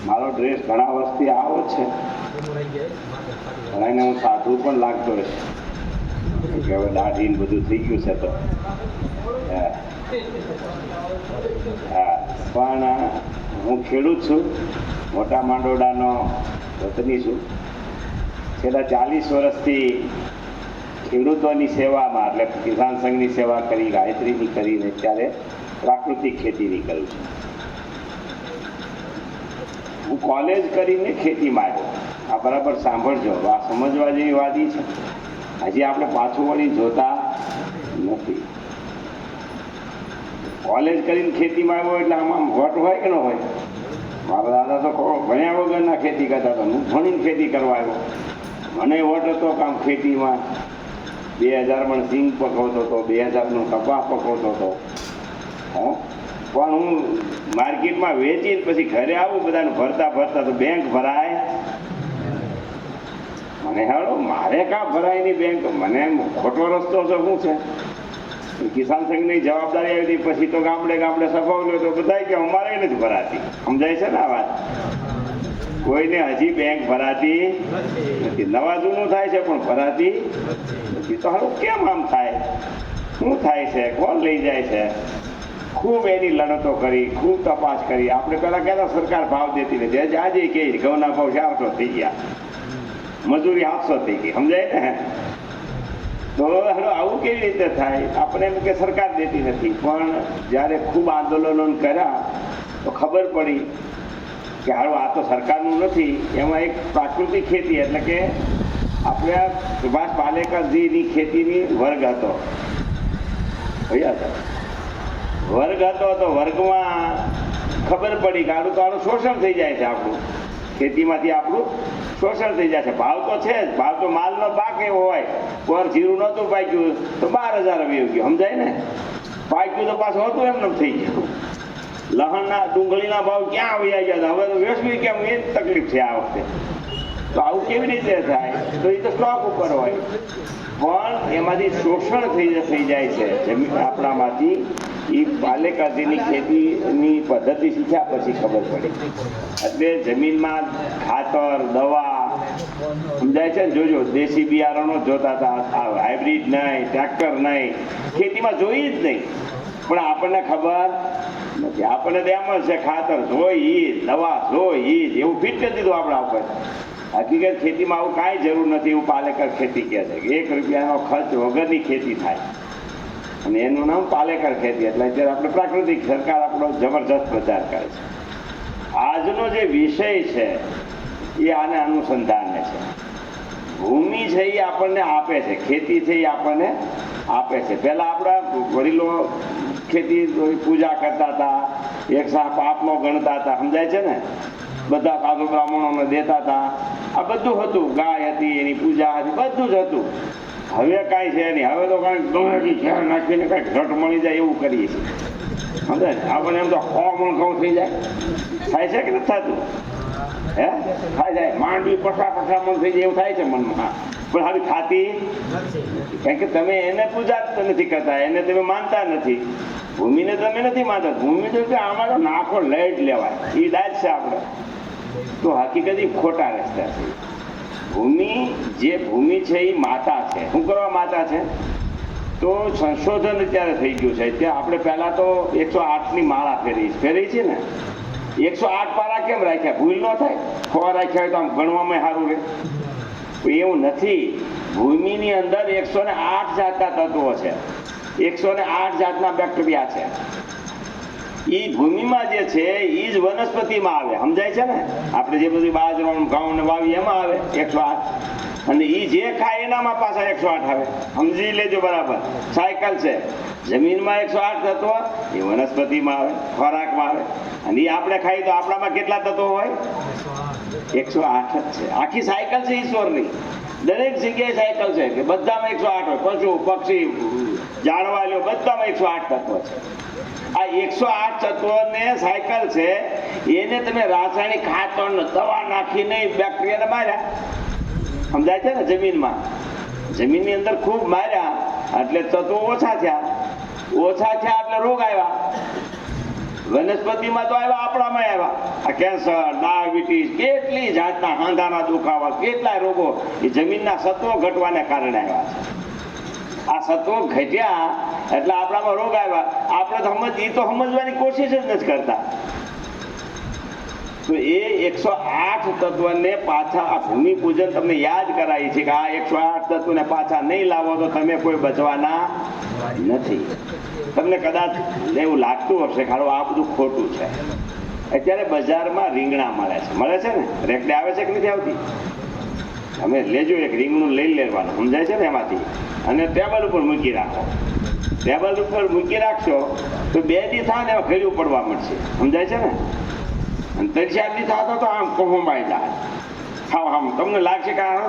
મારો ડ્રેસ ઘણા વર્ષથી આવો છે, ઘણાને હું સાધુ પણ લાગતો રહેશે કે હવે દાઢી ને બધું થઈ ગયું છે તો હા, પણ હું ખેડૂત છું, મોટા માંડોડાનો વતની છું. છેલ્લા 40 વર્ષથી ખેડૂતોની સેવામાં એટલે કિસાન સંઘની સેવા કરી, ગાયત્રીની કરીને ત્યારે પ્રાકૃતિક ખેતીની કરું છું. હું કોલેજ કરીને ખેતીમાં આવ્યો. આ બરાબર સાંભળજો, આ સમજવા જેવી વાત છે. હજી આપણે પાછું વળી જોતા નથી. કોલેજ કરીને ખેતીમાં આવ્યો એટલે આમાં વટ હોય કે ન હોય? મારા દાદા તો ભણ્યા વગરના ખેતી કરતા હતા, હું ભણીને ખેતી કરવા આવ્યો. મને વટ હતો કામ ખેતીમાં. 2000 સિંગ પકવતો હતો, 2000 કપાસ પકવતો હતો. પણ હું માર્કેટમાં વેચીને પછી ઘરે આવું, બધાને ભરતા તો બેંક ભરાય. મને હાલો મારે કાં ભરાય નહીં બેંક? મને ખોટો રસ્તો છે શું છે? કિસાન સંઘની જવાબદારી આવી હતી પછી તો ગામડે સફાવ્યો તો બધા કે અમારે નથી ભરાતી. સમજાય છે ને આ વાત? કોઈને હજી બેંક ભરાતી નથી. નવા જૂનું થાય છે પણ ભરાતી નથી. તો હારું કેમ આમ થાય? શું થાય છે? કોણ લઈ જાય છે? ખૂબ એની લડતો કરી, ખૂબ તપાસ કરી. આપણે પહેલાં કહેતા સરકાર ભાવ દેતી નથી. આજે કહે ઘઉંના ભાવ 400 થઈ ગયા, મજૂરી 800 થઈ ગઈ. સમજાય ને? તો આવું કેવી રીતે થાય? આપણે એમ કે સરકાર દેતી નથી. પણ જ્યારે ખૂબ આંદોલનો કર્યા તો ખબર પડી કે હારું આ તો સરકારનું નથી. એમાં એક પ્રાકૃતિક ખેતી એટલે કે આપણે સુભાષ પાલેકરજીની ખેતીની વર્ગ હતો. વર્ગ હતો તો વર્ગમાં ખબર પડી કે આનું તો આનું શોષણ થઈ જાય છે. આપણું ખેતીમાંથી આપણું શોષણ થઈ જાય છે. ભાવ તો છે જ, ભાવ તો માલનો પાક એવો હોય. પર જીરું નહોતું પાક્યું તો 12000 આવી ગયું. સમજાય ને? પાક્યું તો પાછું હતું એમને થઈ ગયું. લહણના ડુંગળીના ભાવ ક્યાં આવી ગયા? હવે તો વેચવી કેમ એ જ તકલીફ છે આ વખતે. તો આવું કેવી રીતે થાય? તો એ તો સ્ટોક ઉપર હોય, પણ એમાંથી શોષણ થઈ જાય છે જમીન આપણામાંથી. એ પાલેકરજીની ખેતીની પદ્ધતિ શીખ્યા પછી ખબર પડી. એટલે જમીનમાં ખાતર, દવા, સમજાય છે ને? જોજો, દેશી બિયારણો જોતા હતા, હાઇબ્રિડ નહીં, ટ્રેક્ટર નહીં, ખેતીમાં જોઈ જ નહીં. પણ આપણને ખબર નથી. આપણને એમ જ છે ખાતર જોઈ, દવા જોઈ, એવું ફિટ કરી દીધું આપણા ઉપર. હકીકત ખેતીમાં આવું કાંઈ જરૂર નથી. એવું પાલેકર ખેતી કહે છે કે 1 રૂપિયાનો ખર્ચ વગરની ખેતી થાય, અને એનું નામ પાલેકર ખેતી. એટલે અત્યારે આપણે પ્રાકૃતિક સરકાર આપણો જબરજસ્ત પ્રચાર કરે છે. આજનો જે વિષય છે એ આને અનુસંધાને છે. ભૂમિ છે એ આપણને આપે છે, ખેતી છે એ આપણને આપે છે. પહેલાં આપણા વડીલો ખેતી પૂજા કરતા હતા, એક સાહ પાપનો ગણતા હતા. સમજાય છે ને? બધા સાધુ બ્રાહ્મણોને દેતા હતા. આ બધું હતું. ગાય હતી, એની પૂજા હતી, બધું જ હતું. હવે કાંઈ છે નહીં. હવે તો કાંઈ ગમે ઝેર નાખીને કાંઈક ઘટ મળી જાય એવું કરીએ છીએ. સમજાય ને? આપણને એમ તો 100 મણ ઘઉં થઈ જાય. થાય છે કે નથી થતું? હે? થાય જાય. માંડવી 50 મણ થઈ જાય એવું થાય છે મનમાં. પણ હવે ખાતી, કારણ કે તમે એને પૂજા નથી કરતા, એને તમે માનતા નથી. ભૂમિને તમે નથી માનતા. ભૂમિ તો કે આમાં તો નાખો લઈ જ લેવાય, એ દાજ છે આપણે. તો હકીકત ખોટા રસ્તા છે. જે ભૂમિ છે એ માતા છે. શું કરવા માતા છે? તો સંશોધન અત્યારે થઈ ગયું છે. ત્યાં આપણે પહેલાં તો 108ની માળા ફેરી છે ને. 108 પારા કેમ રાખ્યા? ભૂલ ન થાય. 6 રાખ્યા હોય તો આમ ગણવામાં સારું રહે. એવું નથી. ભૂમિની અંદર 108 જાતના તત્વો છે, 108 જાતના બેક્ટેરિયા છે. એ ભૂમિમાં જે છે એ જ વનસ્પતિમાં આવે. સમજાય છે ને? આપણે જે બધું બાજરો, ઘઉં ને વાવી એમાં આવે 108, અને એ જે ખાય એનામાં પાછા 108 આવે. સમજી લેજો બરાબર. સાયકલ છે. જમીનમાં 108 તત્વો, એ વનસ્પતિમાં આવે, ખોરાકમાં આવે. અને એ આપણે ખાઈએ તો આપણામાં કેટલા તત્વો હોય? 108 જ છે. આખી સાયકલ છે ઈશ્વરની. દરેક જગ્યાએ સાયકલ છે કે બધામાં 108 હોય. પશુ, પક્ષી, જાનવારીઓ બધામાં 108 તત્વો છે. આ 108 તત્વોને સાયકલ છે, એને તમે રાસાયણિક ખાતર, દવા નાખીને બેક્ટેરિયાને માર્યા. સમજાય છે ને? જમીનની અંદર ખૂબ માર્યા એટલે તત્વો ઓછા થયા એટલે રોગ આવ્યા. વનસ્પતિમાં તો આવ્યા, આપણામાં આવ્યા. આ કેન્સર, ડાયાબિટીસ, કેટલી જાતના હાંધાના દુખાવા, કેટલાય રોગો એ જમીનના સત્વો ઘટવાને કારણે આવ્યા છે. આ સત્વો ઘટ્યા એટલે આપણામાં રોગ આવ્યા. આપણે તો સમજવાની કોશિશ જ નથી કરતા. તો એ 108 તત્વને પાછા આ ભૂમિ પૂજન તમને યાદ કરાવી છે કે આ 108 તત્વને પાછા નહીં લાવો તો તમે કોઈ બચવાના નથી. તમને કદાચ એવું લાગતું હશે ખાડો આ બધું ખોટું છે. અત્યારે બજારમાં રીંગણા મળે છે ને, રેકડે આવે છે કે નથી આવતી? તમે લેજો, એક રીંગણું લઈ લેવાનું, સમજાય છે ને એમાંથી, અને ટેબલ ઉપર મૂકી રાખો. ટેબલ ઉપર મૂકી રાખશો તો 2 દી થાય ને એમાં ઘર્યું પડવા મળશે, સમજાય છે ને? અને 3-4 દી થતા તો આમ કોહમાઈ જાય. હા તમને લાગશે કે આ